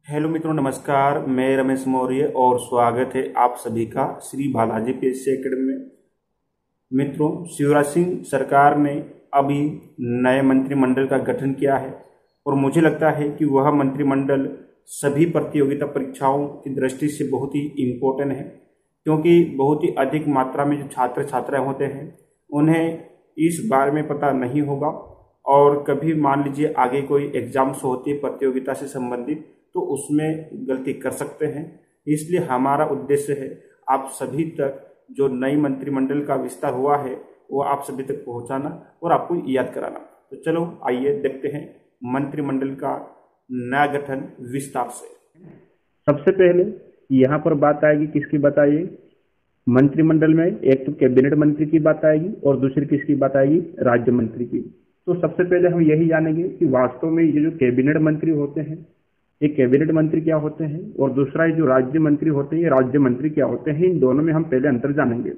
Hello मित्रों, नमस्कार। मैं रमेश मौर्य और स्वागत है आप सभी का श्री बालाजी पीएससी एकेडमी में। मित्रों, शिवराज सिंह सरकार ने अभी नए मंत्रिमंडल का गठन किया है और मुझे लगता है कि वह मंत्रिमंडल सभी प्रतियोगिता परीक्षाओं की दृष्टि से बहुत ही इम्पोर्टेंट है, क्योंकि बहुत ही अधिक मात्रा में जो छात्र छात्राएं होते हैं उन्हें इस बारे में पता नहीं होगा और कभी मान लीजिए आगे कोई एग्जाम्स होती है प्रतियोगिता से संबंधित तो उसमें गलती कर सकते हैं। इसलिए हमारा उद्देश्य है आप सभी तक जो नई मंत्रिमंडल का विस्तार हुआ है वो आप सभी तक पहुंचाना और आपको याद कराना। तो चलो आइए देखते हैं मंत्रिमंडल का नया गठन विस्तार से। सबसे पहले यहाँ पर बात आएगी किसकी बताइए, मंत्रिमंडल में एक तो कैबिनेट मंत्री की बात आएगी और दूसरी किसकी बात आएगी, राज्य मंत्री की। तो सबसे पहले हम यही जानेंगे कि वास्तव में ये जो कैबिनेट मंत्री होते हैं ये कैबिनेट मंत्री क्या होते हैं और दूसरा ये जो राज्य मंत्री होते हैं ये राज्य मंत्री क्या होते हैं। इन दोनों में हम पहले अंतर जानेंगे।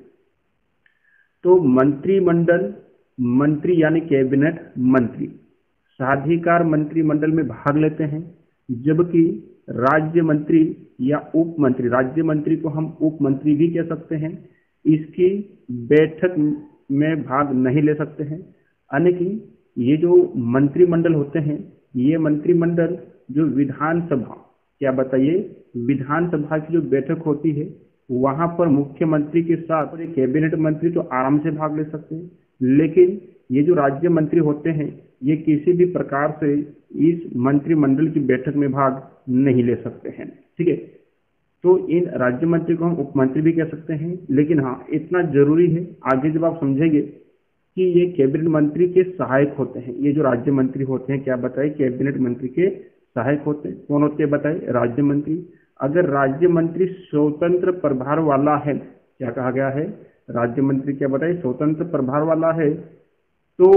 तो मंत्रिमंडल मंत्री यानी कैबिनेट मंत्री साधिकार मंत्रिमंडल में भाग लेते हैं, जबकि राज्य मंत्री या उप मंत्री, राज्य मंत्री को हम उप मंत्री भी कह सकते हैं, इसकी बैठक में भाग नहीं ले सकते हैं। यानी कि ये जो मंत्रिमंडल होते हैं ये मंत्रिमंडल जो विधानसभा, क्या बताइए, विधानसभा की जो बैठक होती है वहां पर मुख्यमंत्री के साथ कैबिनेट मंत्री तो आराम से भाग ले सकते हैं, लेकिन ये जो राज्य मंत्री होते हैं ये किसी भी प्रकार से इस मंत्रिमंडल की बैठक में भाग नहीं ले सकते हैं। ठीक है, तो इन राज्य मंत्री को हम उप मंत्री भी कह सकते हैं, लेकिन हाँ इतना जरूरी है आगे जब आप समझेंगे कि ये कैबिनेट मंत्री के सहायक होते हैं। ये जो राज्य मंत्री होते हैं क्या बताए, कैबिनेट मंत्री के सहायक होते हैं। कौन होते हैं बताए, राज्य मंत्री। अगर राज्य मंत्री स्वतंत्र प्रभार वाला है, क्या कहा गया है, राज्य मंत्री क्या बताए, स्वतंत्र प्रभार वाला है, तो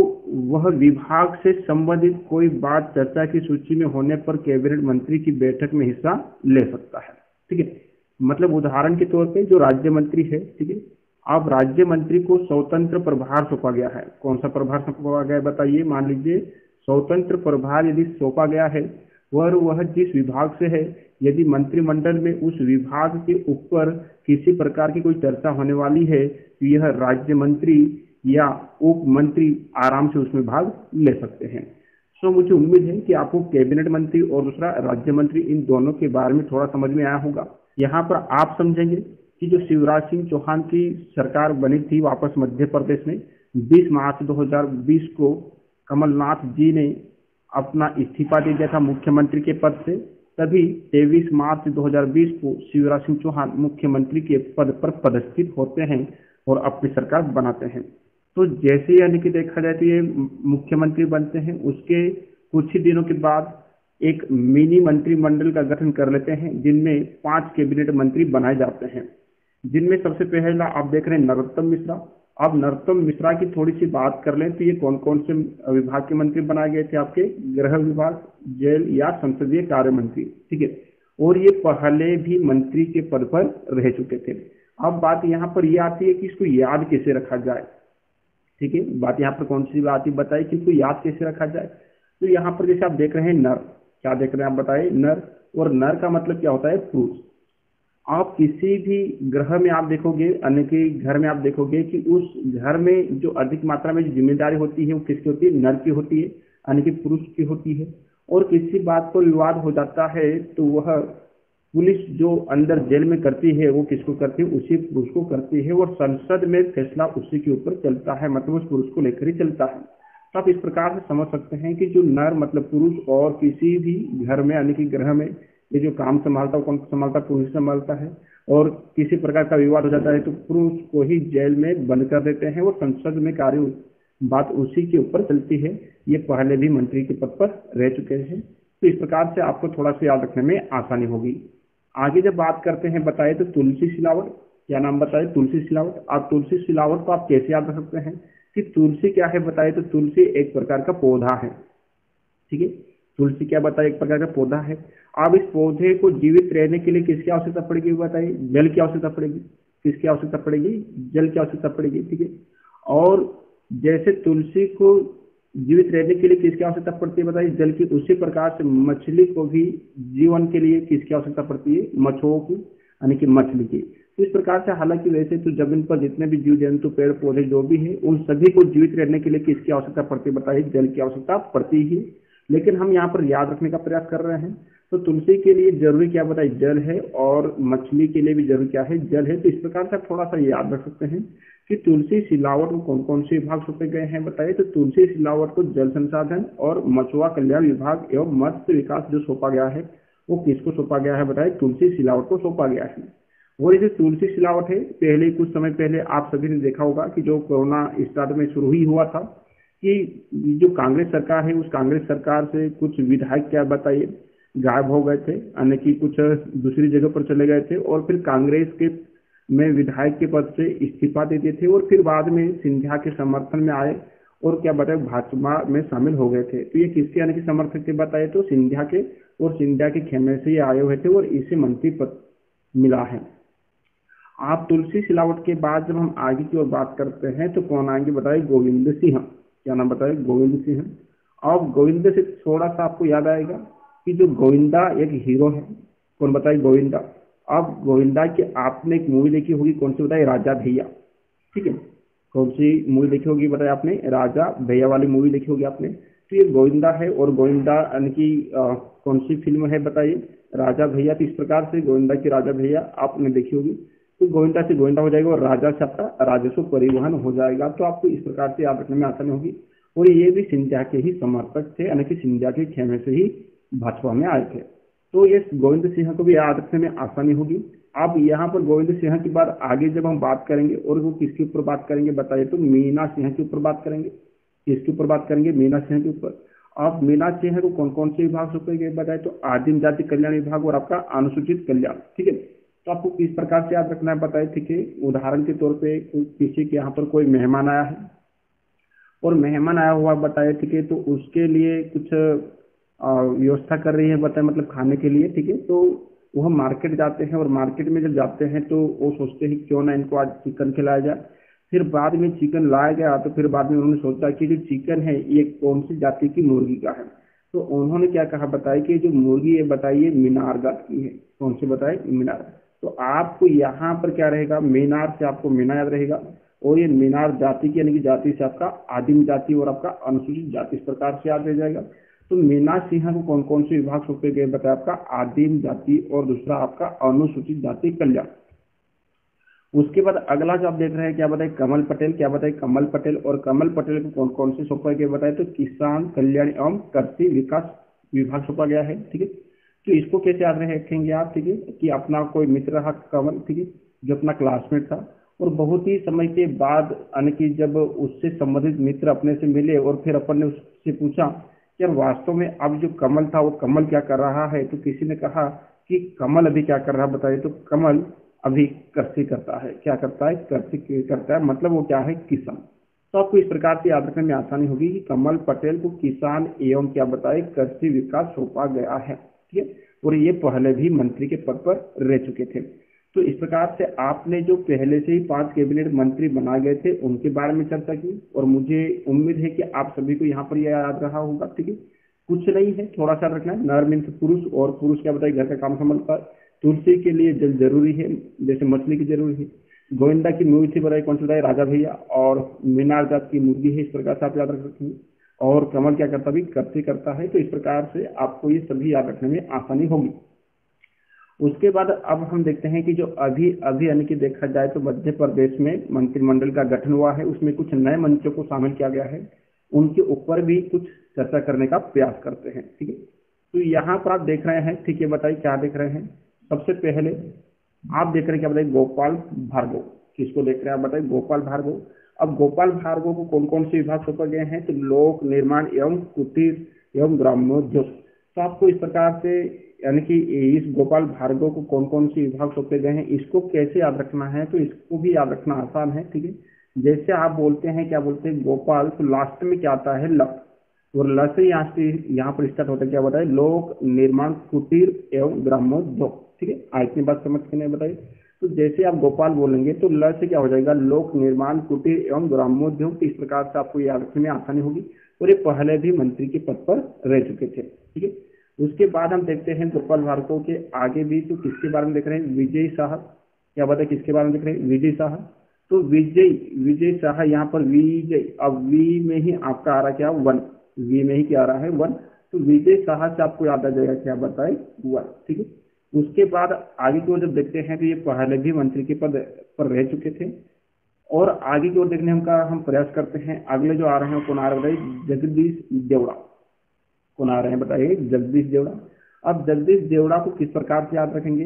वह विभाग से संबंधित कोई बात चर्चा की सूची में होने पर कैबिनेट मंत्री की बैठक में हिस्सा ले सकता है। ठीक है, मतलब उदाहरण के तौर पे जो राज्य मंत्री है, ठीक है, अब राज्य मंत्री को स्वतंत्र प्रभार सौंपा गया है। कौन सा प्रभार सौंपा गया है बताइए, मान लीजिए स्वतंत्र प्रभार यदि सौंपा गया है और वह जिस विभाग से है, यदि मंत्रिमंडल में उस विभाग के ऊपर किसी प्रकार की कोई चर्चा होने वाली है तो यह राज्य मंत्री या उप मंत्री आराम से उसमें भाग ले सकते हैं। सो मुझे उम्मीद है कि आपको कैबिनेट मंत्री और दूसरा राज्य मंत्री इन दोनों के बारे में थोड़ा समझ में आया होगा। यहाँ पर आप समझेंगे कि जो शिवराज सिंह चौहान की सरकार बनी थी वापस मध्य प्रदेश में 20 मार्च 2020 को कमलनाथ जी ने अपना इस्तीफा दे दिया था मुख्यमंत्री के पद से, तभी 23 मार्च 2020 को शिवराज सिंह चौहान मुख्यमंत्री के पद पर पदस्थित होते हैं और अपनी सरकार बनाते हैं। तो जैसे यानी कि देखा जाए तो ये मुख्यमंत्री बनते हैं, उसके कुछ ही दिनों के बाद एक मिनी मंत्रिमंडल का गठन कर लेते हैं जिनमें 5 कैबिनेट मंत्री बनाए जाते हैं, जिनमें सबसे पहला आप देख रहे हैं नरोत्तम मिश्रा। अब नरोत्तम मिश्रा की थोड़ी सी बात कर लें तो ये कौन कौन से विभाग के मंत्री बनाए गए थे, आपके गृह विभाग, जेल या संसदीय कार्य मंत्री। ठीक है, और ये पहले भी मंत्री के पद पर रह चुके थे। अब बात यहाँ पर यह आती है कि इसको याद कैसे रखा जाए। ठीक है, बात यहाँ पर कौन सी बात बताइए कि इसको याद कैसे रखा जाए। तो यहाँ पर जैसे आप देख रहे हैं नर, क्या देख रहे हैं आप बताइए, नर, और नर का मतलब क्या होता है, पुरुष। आप किसी भी ग्रह में आप देखोगे, अन्य के घर में आप देखोगे कि उस घर में जो अधिक मात्रा में जिम्मेदारी होती है वो किसकी होती है, नर की होती है, यानी कि पुरुष की होती है। और किसी बात को विवाद हो जाता है तो वह पुलिस जो अंदर जेल में करती है वो किसको करती है, उसी पुरुष को करती है, और संसद में फैसला उसी के ऊपर चलता है, मतलब उस पुरुष को लेकर ही चलता है। तो आप इस प्रकार से समझ सकते हैं कि जो नर मतलब पुरुष, और किसी भी घर में यानी कि ग्रह में ये जो काम संभालता है कौन संभालता है, पुरुष संभालता है। और किसी प्रकार का विवाद हो जाता है तो पुरुष को ही जेल में बंद कर देते हैं और संसद में कार्य बात उसी के ऊपर चलती है। ये पहले भी मंत्री के पद पर रह चुके हैं, तो इस प्रकार से आपको थोड़ा सा याद रखने में आसानी होगी। आगे जब बात करते हैं बताए तो तुलसी सिलावट, क्या नाम बताए, तुलसी सिलावट। आप तुलसी सिलावट को आप कैसे याद रख सकते हैं कि तुलसी क्या है बताए, तो तुलसी एक प्रकार का पौधा है। ठीक है, तुलसी क्या बताए, एक प्रकार का पौधा है। अब इस पौधे को जीवित रहने के लिए किसकी आवश्यकता पड़ेगी बताइए, जल की आवश्यकता पड़ेगी। किसकी आवश्यकता पड़ेगी, जल की आवश्यकता पड़ेगी। ठीक है, और जैसे तुलसी को जीवित रहने के लिए किसकी आवश्यकता पड़ती है बताइए, जल की। उसी प्रकार से मछली को भी जीवन के लिए किसकी आवश्यकता पड़ती है, मछुओं की, यानी कि मछली की। तो इस प्रकार से हालांकि वैसे तो जमीन पर जितने भी जीव जंतु पेड़ पौधे जो भी है उन सभी को जीवित रहने के लिए किसकी आवश्यकता पड़ती है बताइए, जल की आवश्यकता पड़ती ही। लेकिन हम यहाँ पर याद रखने का प्रयास कर रहे हैं, तो तुलसी के लिए जरूरी क्या बताइए, जल है, और मछली के लिए भी जरूरी क्या है, जल है। तो इस प्रकार से आप थोड़ा सा याद रख सकते हैं कि तुलसी सिलावट को कौन कौन से विभाग सौंपे गए हैं बताइए। तो तुलसी सिलावट को जल संसाधन और मछुआ कल्याण विभाग एवं मत्स्य विकास जो सौंपा गया है वो किसको सौंपा गया है बताइए, तुलसी सिलावट को सौंपा गया है। और ये जो तुलसी सिलावट है, पहले कुछ समय पहले आप सभी ने देखा होगा कि जो कोरोना स्टार्ट में शुरू ही हुआ था कि जो कांग्रेस सरकार है उस कांग्रेस सरकार से कुछ विधायक क्या बताइए गायब हो गए थे, यानी कि कुछ दूसरी जगह पर चले गए थे और फिर कांग्रेस के में विधायक के पद से इस्तीफा दे दिए थे और फिर बाद में सिंधिया के समर्थन में आए और क्या बताए भाजपा में शामिल हो गए थे। तो ये किसके यानी कि समर्थक थे बताए, तो सिंधिया के, और सिंधिया के खेमे से ये आए हुए थे और इसे मंत्री पद मिला है। आप तुलसी सिलावट के बाद जब हम आगे की ओर बात करते हैं तो कौन आएंगे बताइए, गोविंद सिंह। क्या नाम बताइए, गोविंद सिंह। अब गोविंद से थोड़ा सा आपको याद आएगा कि जो गोविंदा एक हीरो है, कौन बताइए, गोविंदा। अब गोविंदा की आपने एक मूवी देखी होगी, कौन सी बताइए, राजा भैया। ठीक है, कौन सी मूवी देखी होगी बताइए आपने, राजा भैया वाली मूवी देखी होगी आपने। तो ये गोविंदा है और गोविंदा यानी कि कौन सी फिल्म है बताइए, राजा भैया। तो इस प्रकार से गोविंदा की राजा भैया आपने देखी होगी। तो गोविंदा से गोविंदा हो जाएगा और राजा से आपका राजस्व परिवहन हो जाएगा। तो आपको इस प्रकार से याद रखने में आसानी होगी। और ये भी सिंधिया के ही समर्थक थे, यानी कि सिंधिया के खेमे से ही भाजपा में आए थे। तो ये गोविंद सिंह को भी याद रखने में आसानी होगी। अब यहाँ पर गोविंद सिंह की बात आगे जब हम बात करेंगे और वो किसके ऊपर बात करेंगे बताइए, तो मीना सिंह के ऊपर बात करेंगे। किसके ऊपर बात करेंगे, मीना सिंह के ऊपर। अब मीना सिंह को कौन कौन से विभाग सौंपे गए बताए, तो आदिम जाति कल्याण विभाग और आपका अनुसूचित कल्याण। ठीक है, तो आपको किस प्रकार से याद रखना है बताइए। ठीक है, उदाहरण के तौर पे किसी के यहाँ पर कोई मेहमान आया है और मेहमान आया हुआ बताए, ठीक है, तो उसके लिए कुछ व्यवस्था कर रही है बताए, मतलब खाने के लिए। ठीक है, तो वह मार्केट जाते हैं और मार्केट में जब जाते हैं तो वो सोचते हैं क्यों ना इनको आज चिकन खिलाया जाए। फिर बाद में चिकन लाया गया तो फिर बाद में उन्होंने सोचा कि जो चिकन है ये कौन सी जाति की मुर्गी का है। तो उन्होंने क्या कहा बताइए कि जो मुर्गी है बताइए मीनार जात की है। कौन सी बताए, मीनार। तो आपको यहाँ पर क्या रहेगा, मीनार से आपको मीना याद रहेगा और ये मीनार जाति की यानी कि जाति से आपका आदिम जाति और आपका अनुसूचित जाति, इस प्रकार से याद रह जाएगा। तो मीना सिंह को कौन कौन से विभाग सौंपे गए बताया, आपका आदिम जाति और दूसरा आपका अनुसूचित जाति कल्याण। उसके बाद अगला जो आप देख रहे हैं क्या बताए, कमल पटेल। क्या बताए, कमल पटेल। और कमल पटेल को कौन कौन से सौंपा गया बताए, तो किसान कल्याण एवं कृषि विकास विभाग सौंपा गया है। ठीक है, तो इसको कैसे याद रखेंगे आप, ठीक है, कि अपना कोई मित्र रहा कमल, ठीक है, जो अपना क्लासमेट था और बहुत ही समय के बाद यानी कि जब उससे संबंधित मित्र अपने से मिले और फिर अपन ने उससे पूछा कि यार वास्तव में अब जो कमल था वो कमल क्या कर रहा है, तो किसी ने कहा कि कमल अभी क्या कर रहा है बताइए, तो कमल अभी कृषि करता है। क्या करता है, कृषि करता है, मतलब वो क्या है, किसान। तो आपको इस प्रकार से याद रखने में आसानी होगी कि कमल पटेल को किसान एवं क्या बताए, कृषि विकास सौंपा गया है। ठीक है, और ये पहले भी मंत्री के पद पर रह चुके थे। तो इस प्रकार से आपने जो पहले से ही 5 कैबिनेट मंत्री बनाए गए थे उनके बारे में चर्चा की और मुझे उम्मीद है कि आप सभी को यहाँ पर यह याद रहा होगा। ठीक है, कुछ नहीं है, थोड़ा सा रखना है, नर मीन्स पुरुष और पुरुष क्या बताए, घर का काम संभालता है। तुलसी के लिए जल जरूरी है, जैसे मछली की जरूरी है। गोविंदा की मूवी थी बताई, कौन सी बताई, राजा भैया। और मीनार जात की मुर्गी है, इस प्रकार से आप याद रख सकते हैं। और कमल क्या करता भी, कृषि करता है। तो इस प्रकार से आपको ये सभी याद रखने में आसानी होगी। उसके बाद अब हम देखते हैं कि जो अभी अभी यानी कि देखा जाए तो मध्य प्रदेश में मंत्रिमंडल का गठन हुआ है, उसमें कुछ नए मंत्रियों को शामिल किया गया है, उनके ऊपर भी कुछ चर्चा करने का प्रयास करते हैं। ठीक है, तो यहाँ पर आप देख रहे हैं, ठीक है, बताइए क्या देख रहे हैं। सबसे पहले आप देख रहे हैं क्या बताइए, गोपाल भार्गव। किसको देख रहे हैं आप बताइए, गोपाल भार्गव। अब गोपाल भार्गव को कौन कौन से विभाग सौंपे गए हैं, तो लोक निर्माण एवं कुटीर एवं ग्रामोद्योग। तो आपको इस प्रकार से यानी कि इस गोपाल भार्गव को कौन कौन से विभाग सौंपे गए हैं, इसको कैसे याद रखना है, तो इसको भी याद रखना आसान है। ठीक है, जैसे आप बोलते हैं, क्या बोलते हैं, गोपाल, तो लास्ट में क्या आता है, ल, और ल से यहाँ पर स्टार्ट होता है, क्या बताए, लोक निर्माण कुटीर एवं ग्रामोद्योग। ठीक है, इतनी बात समझ के नहीं बताइए। तो जैसे आप गोपाल बोलेंगे तो ल से क्या हो जाएगा, लोक निर्माण कुटीर एवं ग्रामोद्योग। इस प्रकार से आपको याद रखने में आसानी होगी। और ये पहले भी मंत्री के पद पर रह चुके थे। ठीक है, उसके बाद हम देखते हैं गोपाल भार्गव के आगे भी, तो किसके बारे में देख रहे हैं, विजय शाह। क्या बताए किसके बारे में देख रहे हैं, विजय शाह। तो विजय शाह, यहाँ पर विजय, अब वी में ही आपका आ रहा क्या, वन, वी में ही क्या आ रहा है, वन। तो विजय शाह से आपको याद आ जाएगा क्या बताए, वन। ठीक है, उसके बाद आगे की ओर जब देखते हैं तो ये पहले भी मंत्री के पद पर रह चुके थे। और आगे की ओर देखने का हम प्रयास करते हैं। अगले जो आ रहे हैं कौन आ रहे हैं, जगदीश देवड़ा। कौन आ रहे हैं बताइए, जगदीश देवड़ा। अब जगदीश देवड़ा को किस प्रकार से याद रखेंगे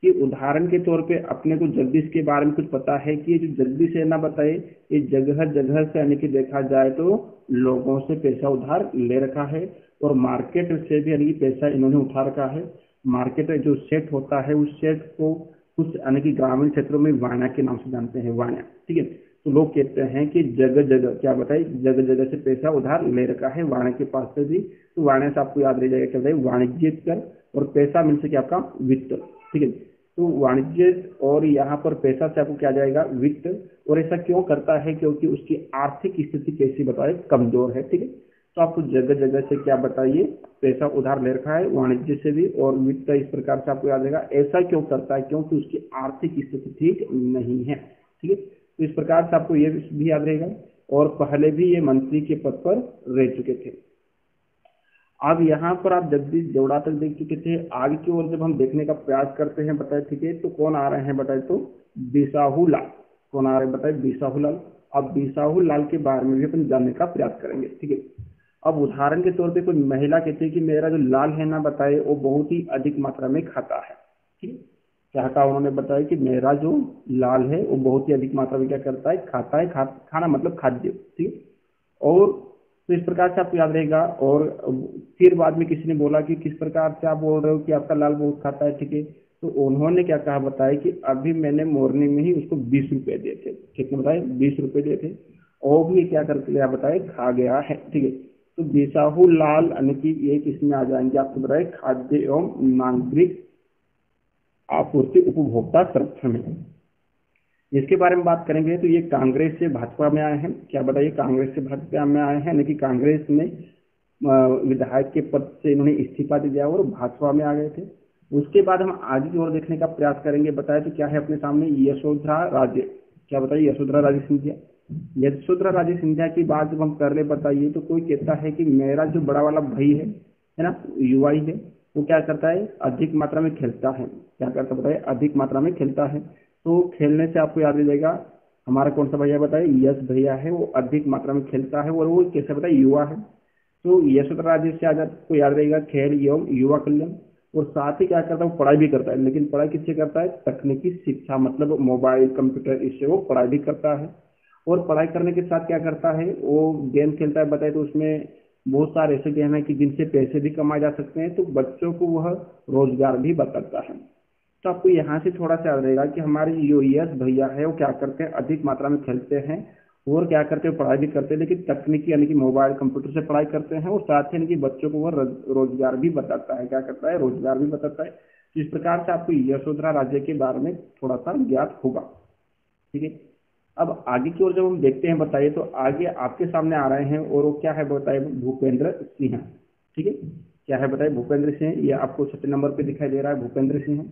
कि उदाहरण के तौर पे अपने को जगदीश के बारे में कुछ पता है कि ये जो जगदीश है ना बताए, ये जगह जगह से यानी कि देखा जाए तो लोगों से पैसा उधार ले रखा है और मार्केट से भी यानी कि पैसा इन्होंने उठा रखा है। मार्केट जो सेट होता है उस सेट को कुछ यानी कि ग्रामीण क्षेत्रों में वाणा के नाम से जानते हैं, वाणा। ठीक है, तो लोग कहते हैं कि जगह जगह क्या बताए, जगह जगह से पैसा उधार ले रखा है वाणा के पास से भी। तो वाणा से आपको याद रह जाएगा क्या बताए, वाणिज्य कर, और पैसा मिल से क्या आपका वित्त। ठीक है, तो वाणिज्य और यहाँ पर पैसा से आपको क्या जाएगा, वित्त। और ऐसा क्यों करता है, क्योंकि उसकी आर्थिक स्थिति कैसी बताए, कमजोर है। ठीक है, तो आपको जगह जगह से क्या बताइए, पैसा उधार ले रखा है वाणिज्य से भी और वित्त, इस प्रकार से आपको याद रहेगा। ऐसा क्यों करता है, क्योंकि उसकी आर्थिक स्थिति ठीक नहीं है। ठीक है, तो इस प्रकार से आपको ये भी याद रहेगा। और पहले भी ये मंत्री के पद पर रह चुके थे। अब यहाँ पर आप जगदीश देवड़ा तक देख चुके थे। आगे की ओर जब हम देखने का प्रयास करते हैं बताए, ठीक है, तो कौन आ रहे हैं बताए, तो बिसाहू लाल। कौन आ रहे हैं बताए, बिसाहू लाल। अब बिसाहू लाल के बारे में भी अपन जानने का प्रयास करेंगे। ठीक है, अब उदाहरण के तौर पे कोई महिला कहती है कि मेरा जो लाल है ना बताए, वो बहुत ही अधिक मात्रा में खाता है। ठीक है, क्या कहा उन्होंने बताया कि मेरा जो लाल है वो बहुत ही अधिक मात्रा में क्या करता है, खाता है। खाना मतलब खाद्य। ठीक है, और तो इस प्रकार से आपको याद रहेगा। और फिर बाद में किसी ने बोला कि किस प्रकार से आप बोल रहे हो कि आपका लाल बहुत खाता है। ठीक है, तो उन्होंने क्या कहा बताया कि अभी मैंने मॉर्निंग में ही उसको 20 रुपए दिए थे। कितने बताए, 20 रुपए दिए थे, और भी क्या करके गया बताए, खा गया है। ठीक है, तो बिसाहू लाल यानी कि ये किसमें आ जाएंगे आपको बताए, खाद्य एवं नागरिक आपूर्ति उपभोक्ता संरक्षण में। इसके बारे में बात करेंगे तो ये कांग्रेस से भाजपा में आए हैं। क्या बताइए, कांग्रेस से भाजपा में आए हैं, यानी कि कांग्रेस में विधायक के पद से इन्होंने इस्तीफा दे दिया और भाजपा में आ गए थे। उसके बाद हम आगे की ओर देखने का प्रयास करेंगे। बताए तो क्या है अपने सामने, यशोधरा राजे। क्या बताइए, यशोधरा राजे सिंधिया। यशोधरा राजे सिंधिया की बात जब हम कर रहे बताइए, तो कोई कहता है कि मेरा जो बड़ा वाला भाई है ना, युवा ही है, वो क्या करता है, अधिक मात्रा में खेलता है। क्या करता बताइए, अधिक मात्रा में खेलता है। तो खेलने से आपको याद रह जाएगा हमारा कौन सा भैया बताइए, यश भैया है, वो अधिक मात्रा में खेलता है और वो कैसे बताइए, युवा है। तो यशोधरा राजे से आज आपको याद रहेगा खेल एवं युवा कल्याण। और साथ ही क्या करता है, वो पढ़ाई भी करता है। लेकिन पढ़ाई किससे करता है, तकनीकी शिक्षा, मतलब मोबाइल कंप्यूटर, इससे वो पढ़ाई भी करता है। और पढ़ाई करने के साथ क्या करता है, वो गेम खेलता है। बताए तो उसमें बहुत सारे ऐसे गेम है कि जिनसे पैसे भी कमाए जा सकते हैं, तो बच्चों को वह रोजगार भी बताता है। तो आपको यहाँ से थोड़ा सा याद रहेगा कि हमारे जो यश भैया है वो क्या करते हैं, अधिक मात्रा में खेलते हैं और क्या करते हैं, पढ़ाई भी करते हैं, लेकिन तकनीकी यानी कि मोबाइल कंप्यूटर से पढ़ाई करते हैं। और साथ ही यानी बच्चों को वह रोजगार भी बताता है। क्या करता है, रोजगार भी बताता है। तो इस प्रकार से आपको यशोधरा राजे के बारे में थोड़ा सा ज्ञात होगा। ठीक है, अब आगे की ओर जब हम देखते हैं बताइए, तो आगे आपके सामने आ रहे हैं और वो क्या है बताइए, भूपेंद्र सिंह। ठीक है, क्या है बताइए, भूपेंद्र सिंह। ये आपको 6 नंबर पे दिखाई दे रहा है, भूपेंद्र सिंह।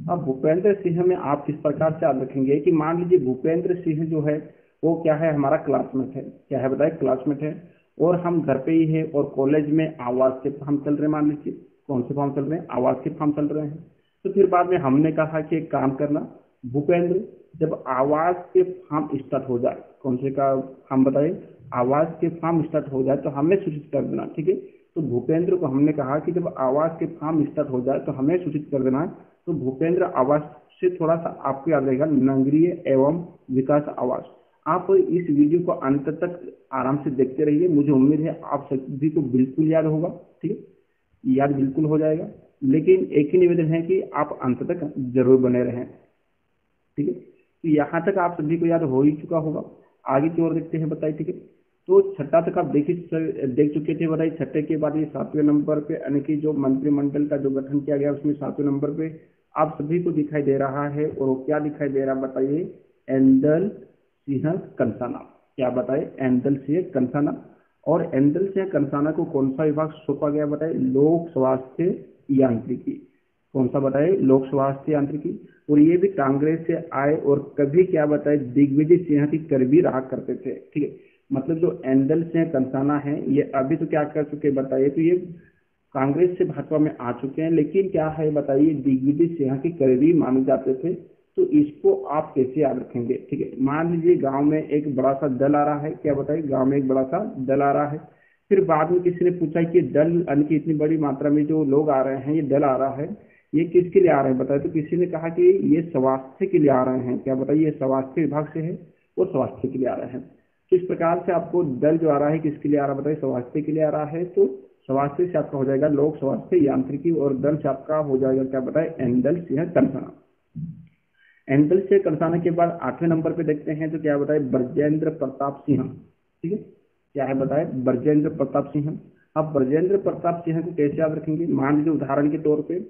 अब भूपेंद्र सिंह में आप किस प्रकार से याद रखेंगे कि मान लीजिए भूपेंद्र सिंह जो है वो क्या है, हमारा क्लासमेट है। क्या है बताइए, क्लासमेट है। और हम घर पे ही है और कॉलेज में आवास के फॉर्म चल रहे हैं। मान लीजिए कौन से फॉर्म चल रहे हैं, आवास के फॉर्म चल रहे हैं। तो फिर बाद में हमने कहा कि एक काम करना भूपेंद्र, जब आवास के फॉर्म स्टार्ट हो जाए, कौन से का हम बताइए, आवास के फॉर्म स्टार्ट हो जाए तो हमें सूचित कर देना। ठीक है, तो भूपेंद्र को हमने कहा कि जब आवास के फॉर्म स्टार्ट हो जाए तो हमें सूचित कर देना। तो भूपेंद्र आवास से थोड़ा सा आपको याद रहेगा, नगरीय एवं विकास आवास। आप इस वीडियो को अंत तक आराम से देखते रहिए, मुझे उम्मीद है आप सभी को बिल्कुल याद होगा। ठीक है, याद बिल्कुल हो जाएगा, लेकिन एक ही निवेदन है कि आप अंत तक जरूर बने रहें। ठीक है, तो यहाँ तक आप सभी को याद हो ही चुका होगा। आगे की ओर देखते हैं बताइए। ठीक है, तो छठा तक आप देख चुके थे बताइए। छठे के बाद ये 7वें नंबर पे यानी कि जो मंत्रिमंडल का जो गठन किया गया उसमें 7वें नंबर पे आप सभी को दिखाई दे रहा है। और वो क्या दिखाई दे रहा बताइए, एंदल सिंह कंसाना। क्या बताए, एंदल सिंह कंसाना। और एंडल सिंह कंसाना को कौन सा विभाग सौंपा गया बताए, लोक स्वास्थ्य यांत्रिकी। कौन सा बताए, लोक स्वास्थ्य यांत्रिकी। और ये भी कांग्रेस से आए और कभी क्या बताए दिग्विजय सिंह की करीबी रहा करते थे। ठीक है, मतलब जो एंडल सिंह कंसाना है ये अभी तो क्या कर चुके बताइए, तो ये कांग्रेस से भाजपा में आ चुके हैं, लेकिन क्या है बताइए दिग्विजय सिंह के करीबी माने जाते थे। तो इसको आप कैसे याद रखेंगे। ठीक है, मान लीजिए गांव में एक बड़ा सा दल आ रहा है, क्या बताइए गांव में एक बड़ा सा दल आ रहा है, फिर बाद में किसी ने पूछा कि दल यानी कि इतनी बड़ी मात्रा में जो लोग आ रहे हैं, ये दल आ रहा है, ये किसके लिए आ रहे हैं बताए, तो किसी ने कहा कि ये स्वास्थ्य के लिए आ रहे हैं। क्या बताइए, स्वास्थ्य विभाग से है और स्वास्थ्य के लिए आ रहे हैं। तो इस प्रकार से आपको दल जो आ रहा है किसके लिए आ रहा है बताइए, स्वास्थ्य के लिए आ रहा है। तो स्वास्थ्य से आपका हो जाएगा लोक स्वास्थ्य यांत्रिकी और दल से आपका हो जाएगा क्या बताए, एंडल सिंह कंसाना। एंडल सिंह कंसाना के बाद 8वें नंबर पे देखते हैं तो क्या बताए, ब्रजेंद्र प्रताप सिंह। ठीक है, क्या है बताए, ब्रजेंद्र प्रताप सिंह। अब ब्रजेंद्र प्रताप सिंह को कैसे याद रखेंगे, मान लीजिए उदाहरण के तौर पे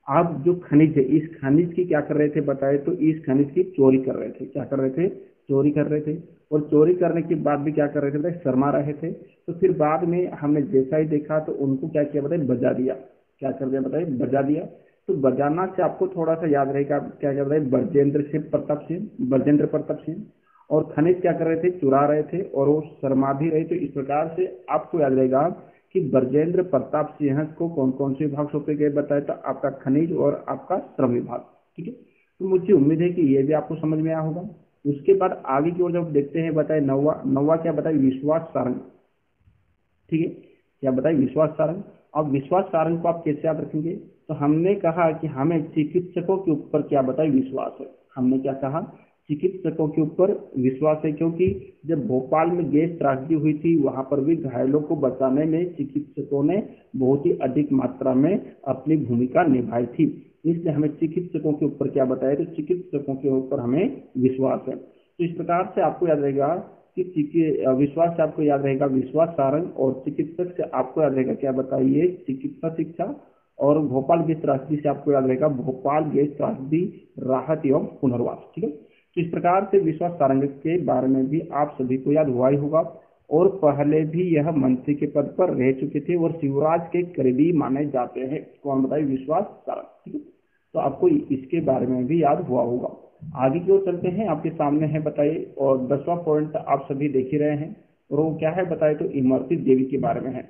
आप जो खनिज है, इस खनिज की क्या कर रहे थे बताए, तो इस खनिज की चोरी कर रहे थे। क्या कर रहे थे, चोरी कर रहे थे। और चोरी करने के बाद भी क्या कर रहे थे बताए, शर्मा रहे थे। तो फिर बाद में हमने जैसा ही देखा तो उनको क्या किया बताए, बजा दिया। क्या कर दिया बताए, बजा दिया। तो बजाना से आपको थोड़ा सा याद रहेगा, क्या क्या बताए, ब्रजेंद्र सिंह प्रताप सिंह, ब्रजेंद्र प्रताप सिंह। और खनिज क्या कर रहे थे, चुरा रहे थे और वो शर्मा भी रहे। तो इस प्रकार से आपको याद रहेगा कि ब्रजेंद्र प्रताप सिंह को कौन कौन से विभाग सौंपे गए बताए, तो आपका खनिज और आपका श्रम विभाग। ठीक है, तो मुझे उम्मीद है कि ये भी आपको समझ में आया होगा। उसके बाद आगे की ओर जब देखते हैं बताए नौवा, नौवा क्या बताए, विश्वास सारंग। ठीक है, क्या बताए, विश्वास सारंग। अब विश्वास सारंग को आप कैसे याद रखेंगे, तो हमने कहा कि हमें चिकित्सकों के ऊपर क्या बताए, विश्वास है। हमने क्या कहा, चिकित्सकों के ऊपर विश्वास है, क्योंकि जब भोपाल में गैस त्रासदी हुई थी वहां पर भी घायलों को बचाने में चिकित्सकों ने बहुत ही अधिक मात्रा में अपनी भूमिका निभाई थी। इसलिए हमें चिकित्सकों के ऊपर क्या बताया, तो चिकित्सकों के ऊपर हमें विश्वास है। तो इस प्रकार से आपको याद रहेगा कि विश्वास से आपको याद रहेगा विश्वास सारंग, और चिकित्सक से आपको याद रहेगा क्या बताइए, चिकित्सा शिक्षा। और भोपाल गैस त्रासदी से आपको याद रहेगा भोपाल गैस त्रासदी राहत एवं पुनर्वास। ठीक है, तो इस प्रकार से विश्वास सारंग के बारे में भी आप सभी को याद हुआ ही होगा। और पहले भी यह मंत्री के पद पर रह चुके थे और शिवराज के करीबी माने जाते हैं। कौन बताइए, विश्वास सारंग। ठीक है, तो आपको इसके बारे में भी याद हुआ होगा। आगे की ओर चलते हैं, आपके सामने है बताइए, और 10वां पॉइंट आप सभी देख ही रहे हैं, और वो क्या है बताइए, तो इमरती देवी के बारे में है।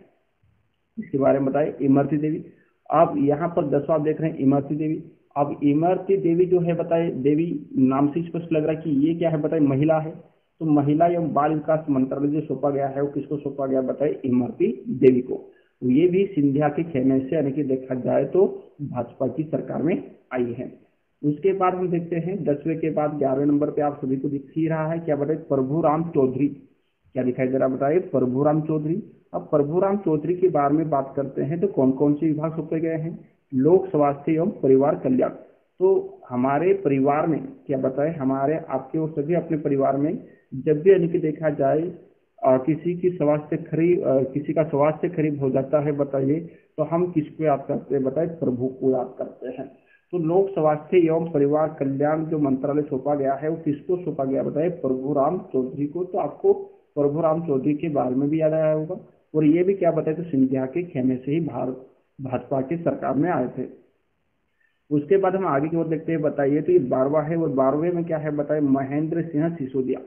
इसके बारे में बताइए, इमरती देवी। आप यहाँ पर 10वां देख रहे हैं, इमरती देवी। अब इमरती देवी जो है बताइए, देवी नाम से स्पष्ट लग रहा है कि ये क्या है बताइए, महिला है। तो महिला एवं बाल विकास मंत्रालय जो सौंपा गया है वो किसको सौंपा गया बताइए, इमरती देवी को। ये भी सिंधिया के खेमे से यानी कि देखा जाए तो भाजपा की सरकार में आई है। उसके बाद हम देखते हैं 10वें के बाद 11वें नंबर पे आप सभी को दिख ही रहा है, क्या बताइए, प्रभुराम चौधरी। क्या दिखाई दे रहा बताइए, प्रभुराम चौधरी। अब प्रभुराम चौधरी के बारे में बात करते हैं तो कौन कौन से विभाग सौंपे गए हैं, लोक स्वास्थ्य एवं परिवार कल्याण। तो हमारे परिवार में क्या बताए, हमारे आपके और सभी अपने परिवार में जब भी यानी कि देखा जाए किसी का स्वास्थ्य खराब हो जाता है बताइए, तो हम किसको याद करते हैं बताइए, प्रभु को याद करते हैं। तो लोक स्वास्थ्य एवं परिवार कल्याण जो मंत्रालय सौंपा गया है वो किसको सौंपा गया बताइए, प्रभुराम चौधरी को। तो आपको प्रभुराम चौधरी के बारे में भी याद आया होगा। और ये भी क्या बताए, तो सिंधिया के खेमे से ही भाजपा की सरकार में आए थे। उसके बाद हम आगे की ओर देखते हैं बताइए, तो ये 12वां है, और 12वें में क्या है बताइए, महेंद्र सिंह सिसोदिया।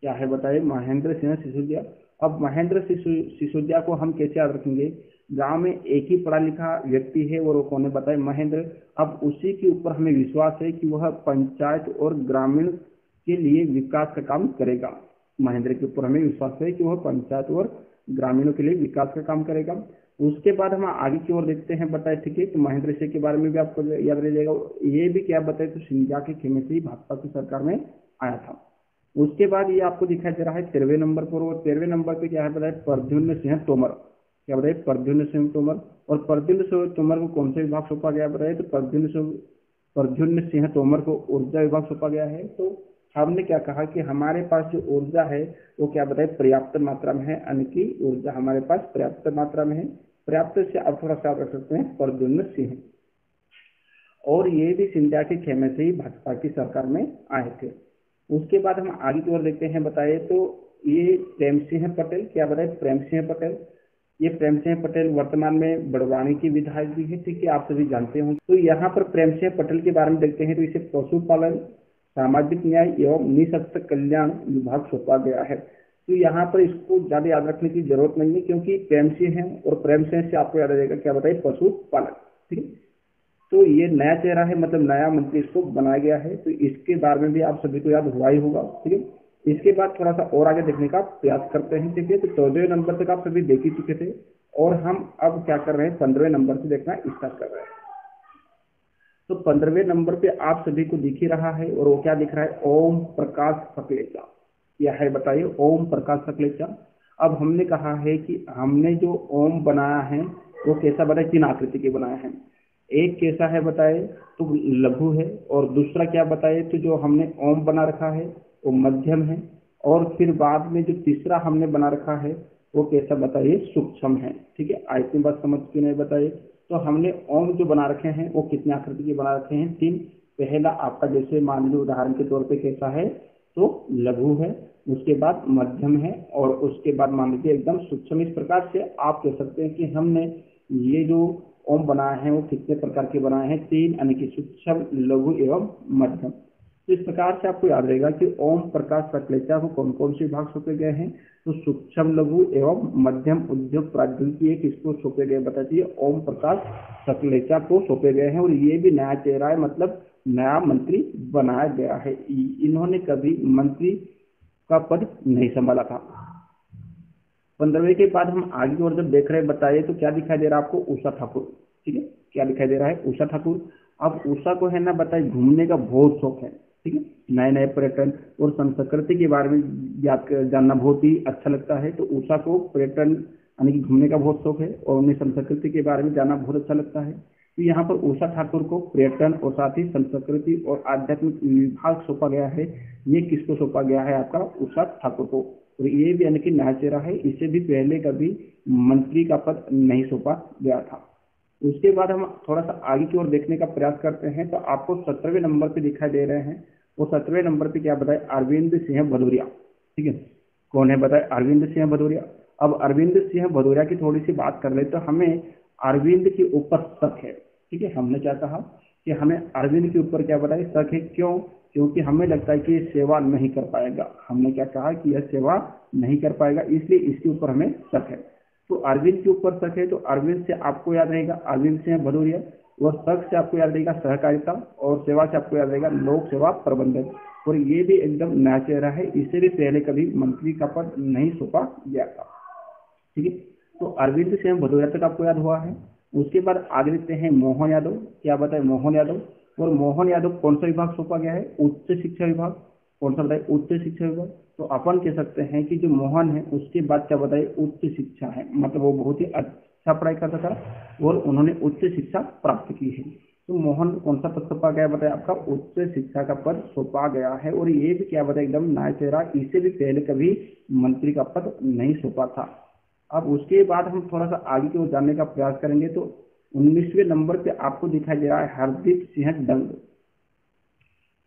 क्या है बताइए, महेंद्र सिंह सिसोदिया। अब महेंद्र सिसोदिया को हम कैसे याद रखेंगे, गांव में एक ही पढ़ा लिखा व्यक्ति है और वो कौन है बताए, महेंद्र। अब उसी के ऊपर हमें विश्वास है कि वह पंचायत और ग्रामीण के लिए विकास का काम करेगा। महेंद्र के ऊपर हमें विश्वास है कि वह पंचायत और ग्रामीणों के लिए विकास का काम करेगा। उसके बाद हम आगे की ओर देखते हैं बताए, ठीक है, तो महेंद्र सिंह के बारे में भी आपको याद रह जाएगा। ये भी क्या बताए, तो सिंधिया के खेमे से ही भाजपा की सरकार में आया था। उसके बाद ये आपको दिखाई दे रहा है 13वें नंबर पर, और 13वें नंबर पे क्या है बताए, प्रद्युम्न सिंह तोमर। क्या बताए, प्रद्युम्न सिंह तोमर। और प्रद्युम्न सिंह तोमर को कौन से विभाग सौंपा गया बताए, तो प्रद्युम्न सिंह तोमर को ऊर्जा विभाग सौंपा गया है। तो हमने क्या कहा कि हमारे पास जो ऊर्जा है वो क्या बताए, पर्याप्त मात्रा में है, यानी कि ऊर्जा हमारे पास पर्याप्त मात्रा में है। पर्याप्त से आप थोड़ा सा रख सकते हैं, प्रद्युम्न सिंह। और ये भी सिंधिया के खेमे से ही भाजपा की सरकार में आए थे। उसके बाद हम आगे की ओर देखते हैं बताइए, तो ये प्रेम सिंह पटेल, क्या बताए, प्रेम सिंह पटेल। ये प्रेम सिंह पटेल वर्तमान में बड़वानी के विधायक भी है, ठीक है, आप सभी जानते हो। तो यहाँ पर प्रेम सिंह पटेल के बारे में देखते हैं तो इसे पशुपालन, सामाजिक न्याय एवं निःशक्त कल्याण विभाग सौंपा गया है। तो यहाँ पर इसको ज्यादा याद रखने की जरूरत नहीं है, क्योंकि प्रेम सिंह है और प्रेम सिंह से आपको याद आ जाएगा, क्या बताइए, पशुपालन, ठीक है। तो ये नया चेहरा है, मतलब नया मंत्री इसको बनाया गया है, तो इसके बारे में भी आप सभी को याद हुआ ही होगा, ठीक है। इसके बाद थोड़ा सा और आगे देखने का प्रयास करते हैं, ठीक है। तो 14वें नंबर तक आप सभी देख ही चुके थे और हम अब क्या कर रहे हैं, 15वें नंबर से देखना स्टार्ट कर रहे हैं। तो 15वें नंबर पे आप सभी को दिख ही रहा है और वो क्या दिख रहा है, ओम प्रकाश सकलेचा। क्या है बताइए, ओम प्रकाश सकलेचा। अब हमने कहा है कि हमने जो ओम बनाया है वो कैसा बनाया, 3 आकृति के बनाया है। एक कैसा है बताए तो लघु है, और दूसरा क्या बताए तो जो हमने ओम बना रखा है वो मध्यम है, और फिर बाद में जो तीसरा हमने बना रखा है वो कैसा बताइए, सूक्ष्म है, ठीक है। इतनी बात समझ के नहीं बताइए। तो हमने ओम जो बना रखे हैं वो कितने आकृति के बना रखे हैं, 3। पहला आपका जैसे मान लीजिए उदाहरण के तौर पे कैसा है तो लघु है, उसके बाद मध्यम है, और उसके बाद मान लीजिए एकदम सूक्ष्म। इस प्रकार से आप कह सकते हैं कि हमने ये जो ओम बनाए हैं वो कितने प्रकार के बनाए हैं, 3, यानी कि सूक्ष्म, लघु एवं मध्यम। तो इस प्रकार से आपको याद रहेगा कि ओम प्रकाश सकलेचा को कौन कौन से विभाग सौंपे गए हैं, तो सूक्ष्म, लघु एवं मध्यम उद्योग प्रौद्योगिकी किसको सौंपे गए बताइए, ओम प्रकाश सकलेचा को सौंपे गए हैं। और ये भी नया चेहरा है, मतलब नया मंत्री बनाया गया है। इन्होंने कभी मंत्री का पद नहीं संभाला था। 15वें के बाद हम आगे की ओर जब देख रहे हैं बताइए तो क्या दिखाई दे रहा है आपको, उषा ठाकुर, ठीक है। क्या दिखाई दे रहा है, उषा ठाकुर। अब उषा को है ना बताइए घूमने का बहुत शौक है, ठीक है। नए नए पर्यटन और संस्कृति के बारे में जानना बहुत ही अच्छा लगता है। तो उषा को पर्यटन यानी कि घूमने का बहुत शौक है और उन्हें संस्कृति के बारे में जानना बहुत अच्छा लगता है। तो यहाँ पर उषा ठाकुर को पर्यटन और साथ ही संस्कृति और आध्यात्मिक विभाग सौंपा गया है। ये किसको सौंपा गया है, आपका उषा ठाकुर को। और ये भी यानी कि नया चेहरा है, इसे भी पहले कभी मंत्री का पद नहीं सौंपा गया था। उसके बाद हम थोड़ा सा आगे की ओर देखने का प्रयास करते हैं तो आपको 17वें नंबर पे दिखाई दे रहे हैं। वो 17वें नंबर पे क्या बताए, अरविंद सिंह भदौरिया, ठीक है। कौन है बताए, अरविंद सिंह भदौरिया। अब अरविंद सिंह भदौरिया की थोड़ी सी बात कर ले तो हमें अरविंद के ऊपर शक है, ठीक है। हमने क्या कहा कि हमें अरविंद के ऊपर क्या बताए, शक है। क्यों, क्योंकि हमें लगता है कि ये सेवा नहीं कर पाएगा। हमने क्या कहा कि यह सेवा नहीं कर पाएगा, इसलिए इसके ऊपर हमें शक है। तो अरविंद के ऊपर शक है, तो अरविंद से आपको याद रहेगा अरविंद सिंह भदौरिया, और शक से आपको याद रहेगा सहकारिता, और सेवा से आपको याद रहेगा लोक सेवा प्रबंधक। और ये भी एकदम नया चेहरा है, इसे भी पहले कभी मंत्री का पद नहीं सौंपा गया था, ठीक है। तो अरविंद सिंह भदौरिया तक आपको याद हुआ है। उसके बाद आगे देखते हैं मोहन यादव। क्या बताए, मोहन यादव। और मोहन यादव कौन सा विभाग सौंपा गया है, उच्च शिक्षा विभाग। कौन सा बताए, उच्च शिक्षा विभाग। तो अपन कह सकते हैं कि जो मोहन है उसके बाद क्या बताए, उच्च शिक्षा है, मतलब वो बहुत ही अच्छा पढ़ाई करता था और उन्होंने उच्च शिक्षा प्राप्त की है। तो मोहन को कौन सा पद सौंपा गया बताए, आपका उच्च शिक्षा का पद सौंपा गया है। और ये भी क्या बताए, एकदम नया चेहरा, इसे भी पहले कभी मंत्री का पद नहीं सौंपा था। अब उसके बाद हम थोड़ा सा आगे की ओर जानने का प्रयास करेंगे तो 19वें नंबर पे आपको दिखाई दे रहा है हरदीप सिंह डंग।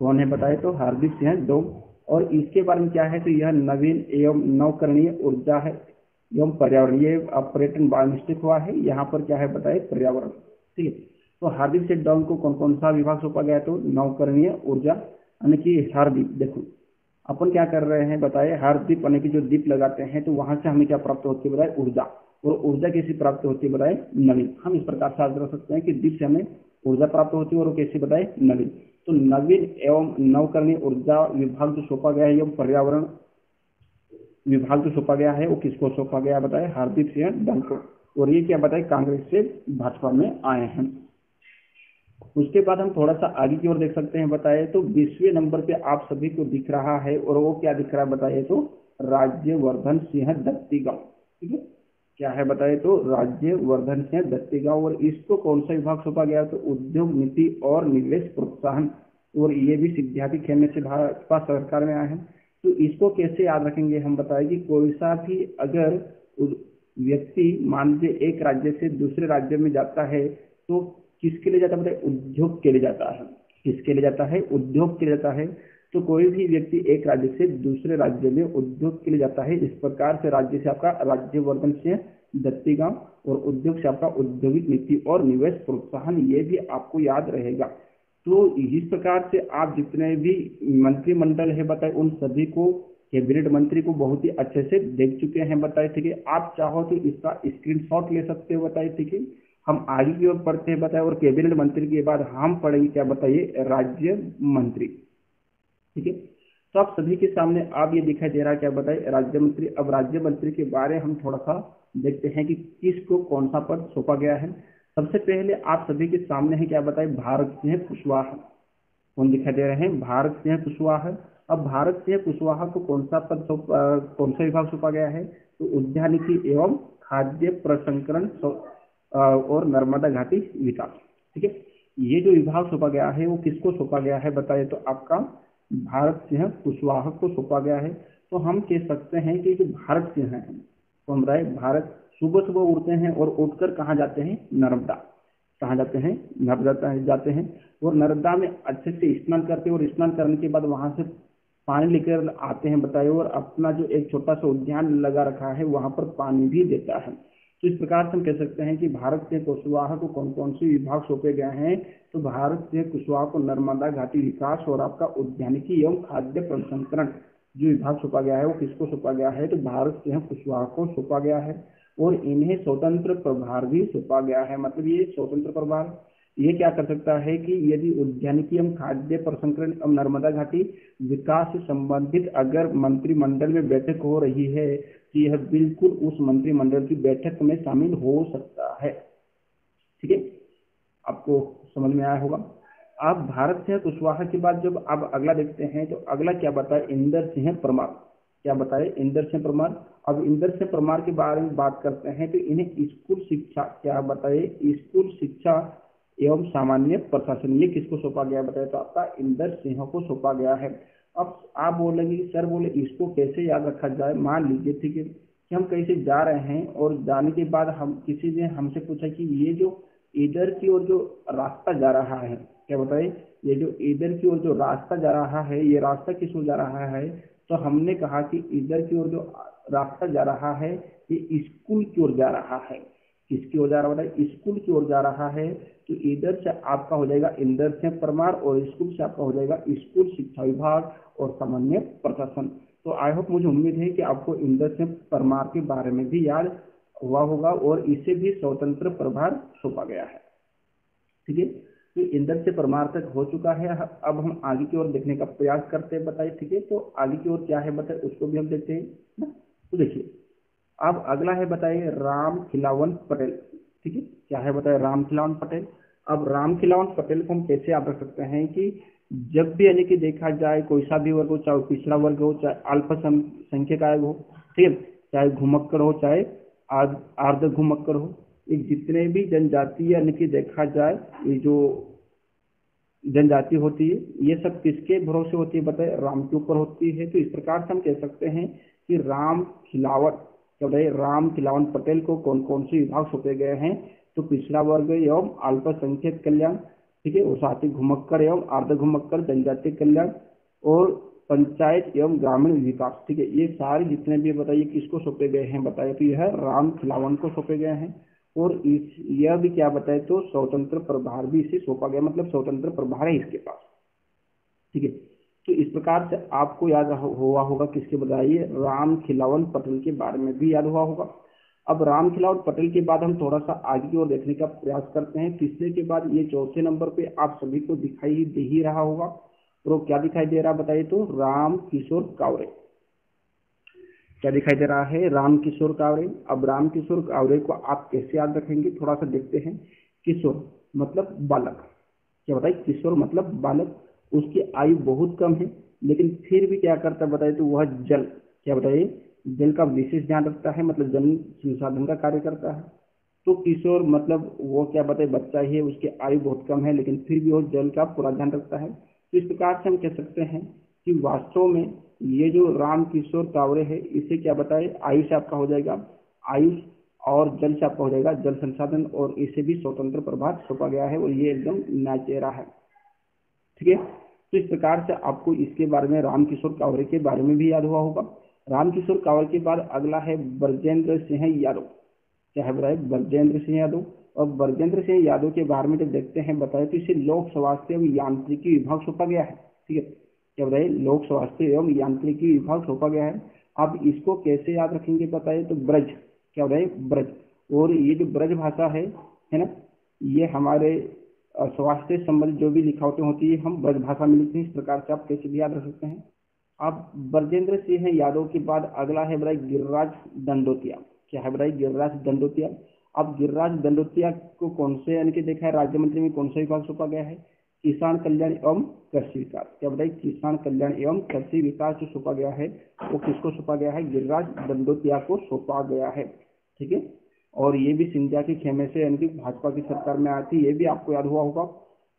कौन है बताए, तो हरदीप सिंह डंग। और इसके बारे में क्या है, तो यह नवीन एवं नवकरणीय ऊर्जा है एवं पर्यावरण, ये पर्यटन बाय मिस्टेक हुआ है, यहाँ पर क्या है बताए, पर्यावरण, ठीक है। तो हरदीप सिंह डंग को कौन कौन सा विभाग सौंपा गया, तो नवकरणीय ऊर्जा, यानी कि हरदीप। देखो अपन क्या कर रहे हैं बताए, हरदीप यानी कि जो दीप लगाते हैं तो वहां से हमें क्या प्राप्त होती है बताए, ऊर्जा। और ऊर्जा कैसी प्राप्त होती है बताए, नवीन। हम इस प्रकार से याद रख सकते हैं कि दीप से हमें ऊर्जा प्राप्त होती है और वो कैसी बताए, नवीन। तो नवीन एवं नवकरणीय ऊर्जा विभाग जो सौंपा गया है, एवं पर्यावरण विभाग जो सौंपा गया है वो किसको सौंपा गया बताए, हरदीप सिंह डंग को। और ये क्या बताए, कांग्रेस से भाजपा में आए हैं। उसके बाद हम थोड़ा सा आगे की ओर देख सकते हैं बताए तो 20वें नंबर पे आप सभी को दिख रहा है, और वो क्या दिख रहा है बताइए, तो राज्यवर्धन सिंह दत्तीगांव, ठीक है। क्या है बताइए, तो राज्यवर्धन सिंह दत्तीगांव। और इसको कौन सा विभाग सौंपा गया, तो उद्योग नीति और निवेश प्रोत्साहन। और ये भी सिद्धार्थी खेमे से भाजपा सरकार में आए हैं। तो इसको कैसे याद रखेंगे हम बताए कि कोई सा भी अगर व्यक्ति मान लीजिए एक राज्य से दूसरे राज्य में जाता है तो किसके लिए जाता है, उद्योग के लिए जाता है। किसके लिए जाता है, उद्योग के लिए जाता है। तो कोई भी व्यक्ति एक राज्य से दूसरे राज्य में उद्योग के लिए जाता है। इस प्रकार से राज्य से आपका राज्यवर्धन से दत्ती गांव और उद्योग से आपका औद्योगिक नीति और निवेश प्रोत्साहन, ये भी आपको याद रहेगा। तो इस प्रकार से आप जितने भी मंत्रिमंडल है बताए उन सभी को, कैबिनेट मंत्री को बहुत ही अच्छे से देख चुके हैं बताए, ठीक है। आप चाहो तो इसका स्क्रीनशॉट ले सकते हो बताए, ठीक है। हम आगे की ओर पढ़ते हैं बताए, और कैबिनेट मंत्री के बाद हम पढ़ेंगे क्या बताइए, राज्य मंत्री, ठीक है। तो आप सभी के सामने आप ये दिखाई दे रहा है क्या बताइए, राज्य मंत्री। अब राज्य मंत्री के बारे हम थोड़ा सा देखते हैं कि किसको कौन सा पद सौंपा गया है। सबसे पहले आप सभी के सामने है क्या बताइए, भारत सिंह कुशवाहा। कौन दिखाई दे रहे हैं, भारत सिंह कुशवाहा। अब भारत सिंह कुशवाहा को कौन सा पद कौन सा विभाग सौंपा गया है, तो उद्यानिकी एवं खाद्य प्रसंस्करण और नर्मदा घाटी विकास, ठीक है। ये जो विभाग सौंपा गया है वो किसको सौंपा गया है बताइए, तो आपका भारत सिंह कुशवाहा को सौंपा गया है। तो हम कह सकते हैं कि जो भारत सिंह है, तो हम राय भारत सुबह सुबह उठते हैं और उठकर कहाँ जाते हैं, नर्मदा। कहाँ जाते हैं, नर्मदा जाते हैं, और नर्मदा में अच्छे से स्नान करते हैं, और स्नान करने के बाद वहां से पानी लेकर आते हैं बताइए, और अपना जो एक छोटा सा उद्यान लगा रखा है वहां पर पानी भी देता है। तो इस प्रकार से हम कह सकते हैं कि भारत सिंह कुशवाहा को कौन कौन से विभाग सौंपे गए हैं, तो भारत सिंह कुशवाहा को नर्मदा घाटी विकास और आपका उद्यानिकी एवं खाद्य प्रसंस्करण जो विभाग सौंपा गया है वो किसको सौंपा गया है, तो भारत सिंह कुशवाहा को सौंपा गया है। और इन्हें स्वतंत्र प्रभार भी सौंपा गया है। मतलब ये स्वतंत्र प्रभार ये क्या कर सकता है कि यदि उद्यानिकी एवं खाद्य प्रसंस्करण एवं नर्मदा घाटी विकास से संबंधित अगर मंत्रिमंडल में बैठक हो रही है तो यह बिल्कुल उस मंत्रिमंडल की बैठक में शामिल हो सकता है, ठीक है। आपको समझ में आया होगा। आप भारत सिंह कुशवाहा के बाद जब आप अगला देखते हैं तो अगला क्या बताए, इंदर सिंह परमार। क्या बताए, इंदर सिंह परमार। अब इंदर सिंह परमार के बारे में बात करते हैं तो इन्हें स्कूल शिक्षा, क्या बताए, स्कूल शिक्षा एवं सामान्य प्रशासन, ये किसको सौंपा गया बताए, तो आपका इंदर सिंह को सौंपा गया है। अब आप बोलेंगे सर बोले इसको कैसे याद रखा जाए। मान लीजिए ठीक है कि हम कहीं से जा रहे हैं और जाने के बाद हम किसी ने हमसे पूछा कि ये जो इधर की ओर जो रास्ता जा रहा है, क्या बताए, ये जो इधर की ओर जो रास्ता जा रहा है ये रास्ता किस ओर जा रहा है, तो हमने कहा कि इधर की ओर जो रास्ता जा रहा है ये स्कूल की ओर जा रहा है। किसकी ओर जा रहा है, स्कूल की ओर जा रहा है। तो इधर से आपका हो जाएगा इंदर सिंह परमार और स्कूल से आपका हो जाएगा स्कूल शिक्षा विभाग और सामान्य प्रशासन। तो आई होप, मुझे उम्मीद है कि आपको इंदर सिंह परमार के बारे में भी याद हुआ होगा और इसे भी स्वतंत्र प्रभार सौंपा गया है, ठीक है। तो इंदर सिंह परमार तक हो चुका है। अब हम आगे की ओर देखने का प्रयास करते हैं बताइए, ठीक है। तो आगे की ओर क्या है बताइए, उसको भी हम देखते हैं ना। तो देखिए अब अगला है बताइए राम खिलावन पटेल, ठीक है। क्या है बताइए, राम खिलावन पटेल। अब राम खिलावन पटेल को हम कैसे याद रख सकते हैं कि जब भी यानी कि देखा जाए कोई सा भी वर्ग हो, चाहे पिछड़ा वर्ग हो, चाहे अल्पसंख्यक आयोग हो, ठीक है, चाहे घुमक्कड़ हो, चाहे आर्ध घुमक्कड़ हो, ये जितने भी जनजाति यानी कि देखा जाए ये जो जनजाति होती है ये सब किसके भरोसे होती है बताए, राम के ऊपर होती है। तो इस प्रकार से हम कह सकते हैं कि राम खिलावन, राम खिलावन पटेल को कौन कौन से विभाग सौंपे गए हैं, तो पिछड़ा वर्ग एवं अल्पसंख्यक कल्याण, ठीक है, और साथ ही घुमक्कड़ एवं अर्ध घुमक्कड़ जनजाति कल्याण और पंचायत एवं ग्रामीण विकास, ठीक है। ये सारे जितने भी बताइए किसको सौंपे गए हैं बताइए, तो यह राम खिलावन को सौंपे गए हैं। और यह भी क्या बताए, तो स्वतंत्र प्रभार भी इसे सौंपा गया, मतलब स्वतंत्र प्रभार है इसके पास, ठीक है। तो इस प्रकार से आपको याद हुआ होगा किसके बताइए, राम खिलावन पटेल के बारे में भी याद हुआ होगा। अब राम खिलावन पटेल के बाद हम थोड़ा सा आगे की ओर देखने का प्रयास करते हैं। तीसरे के बाद ये चौथे नंबर पे आप सभी को दिखाई दे ही रहा होगा, तो क्या दिखाई दे रहा बताइए, तो राम किशोर कावरे। क्या दिखाई दे रहा है, राम किशोर कावरे। अब राम किशोर कावरे को आप कैसे याद रखेंगे, थोड़ा सा देखते हैं। किशोर मतलब बालक, क्या बताइए, किशोर मतलब बालक। उसकी आयु बहुत कम है लेकिन फिर भी क्या करता है बताइए, तो वह जल, क्या बताइए, जल का विशेष ध्यान रखता है, मतलब जल संसाधन का कार्य करता है। तो किशोर मतलब वो क्या बताइए, बच्चा ही है, उसकी आयु बहुत कम है लेकिन फिर भी वो जल का पूरा ध्यान रखता है। तो इस प्रकार से हम कह सकते हैं कि वास्तव में ये जो राम किशोर कावरे है इसे क्या बताए, आयु से आपका हो जाएगा आयुष और जल से आपका हो जाएगा जल संसाधन, और इसे भी स्वतंत्र प्रभार सौंपा गया है और ये एकदम नाचेरा है, ठीक है। तो इस प्रकार से आपको इसके बारे में रामकिशोर कांवरे के बारे में भी याद हुआ होगा। रामकिशोर कांवरे के बाद अगला है ब्रजेंद्र सिंह यादव। क्या है बताइए? ब्रजेंद्र सिंह यादव। और ब्रजेंद्र सिंह यादव के बारे में जब देखते हैं बताए तो इसे लोक स्वास्थ्य एवं यांत्रिकी विभाग सौंपा गया है। ठीक है, क्या बताइए? लोक स्वास्थ्य एवं यांत्रिकी विभाग सौंपा गया है। अब इसको कैसे याद रखेंगे बताइए? तो ब्रज, क्या बताइए? ब्रज। और ये जो ब्रज भाषा है ना, ये हमारे स्वास्थ्य संबंधित जो भी लिखावटें होती है हम ब्रज भाषा में लिखते हैं। इस प्रकार से आप कैसे भी याद रख सकते हैं। अब ब्रजेंद्र सिंह यादव के बाद अगला है बताइए गिरिराज दंडोतिया। क्या है बताइए? गिरिराज दंडोतिया। अब गिरिराज दंडोतिया को कौन से यानी कि देखा है राज्य मंत्री में कौन सा विभाग सौंपा गया है? किसान कल्याण एवं कृषि विकास। क्या बताइए? किसान कल्याण एवं कृषि विकास जो सौंपा गया है वो किसको सौंपा गया है? गिरिराज दंडोतिया को सौंपा गया है। ठीक है, और ये भी सिंधिया के खेमे से यानी कि भाजपा की सरकार में आई थी, ये भी आपको याद हुआ होगा।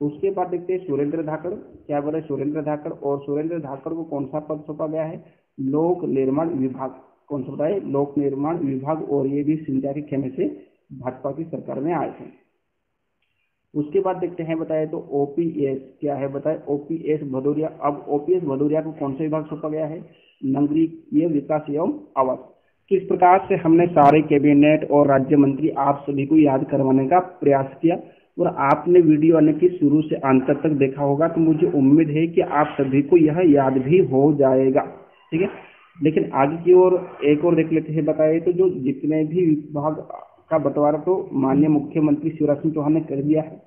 उसके बाद देखते हैं सुरेंद्र धाकड़। क्या बोले? सुरेंद्र धाकड़। और सुरेंद्र धाकड़ को कौन सा पद सौंपा गया है? लोक निर्माण विभाग। कौन सा बताइए? लोक निर्माण विभाग। और ये भी सिंधिया के खेमे से भाजपा की सरकार में आए थे। उसके बाद देखते हैं बताए तो ओपीएस। क्या है बताए? ओपीएस भदौरिया। अब ओपीएस भदौरिया को कौन सा विभाग सौंपा गया है? नगरीय विकास एवं आवास। किस प्रकार से हमने सारे कैबिनेट और राज्य मंत्री आप सभी को याद करवाने का प्रयास किया और आपने वीडियो आने की शुरू से अंत तक देखा होगा, तो मुझे उम्मीद है कि आप सभी को यह याद भी हो जाएगा। ठीक है, लेकिन आगे की ओर एक और देख लेते हैं बताए तो जो जितने भी विभाग का बंटवारा तो माननीय मुख्यमंत्री शिवराज सिंह चौहान ने कर दिया है,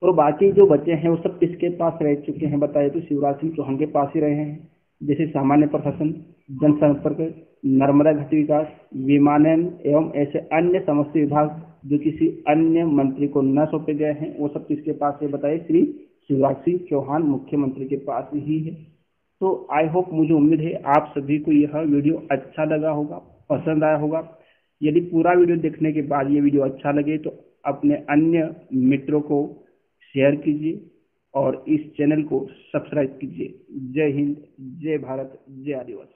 और बाकी जो बच्चे हैं वो सब किसके पास रह चुके हैं बताए तो शिवराज सिंह चौहान के पास ही रहे हैं। जैसे सामान्य प्रशासन, जनसंपर्क, नर्मदा घाटी विकास, विमानन एवं ऐसे अन्य समस्त विभाग जो किसी अन्य मंत्री को न सौंपे गए हैं वो सब किसके पास है बताइए? श्री शिवराज सिंह चौहान मुख्यमंत्री के पास ही है। तो आई होप, मुझे उम्मीद है आप सभी को यह वीडियो अच्छा लगा होगा, पसंद आया होगा। यदि पूरा वीडियो देखने के बाद ये वीडियो अच्छा लगे तो अपने अन्य मित्रों को शेयर कीजिए और इस चैनल को सब्सक्राइब कीजिए। जय हिंद, जय भारत, जय आदिवासी।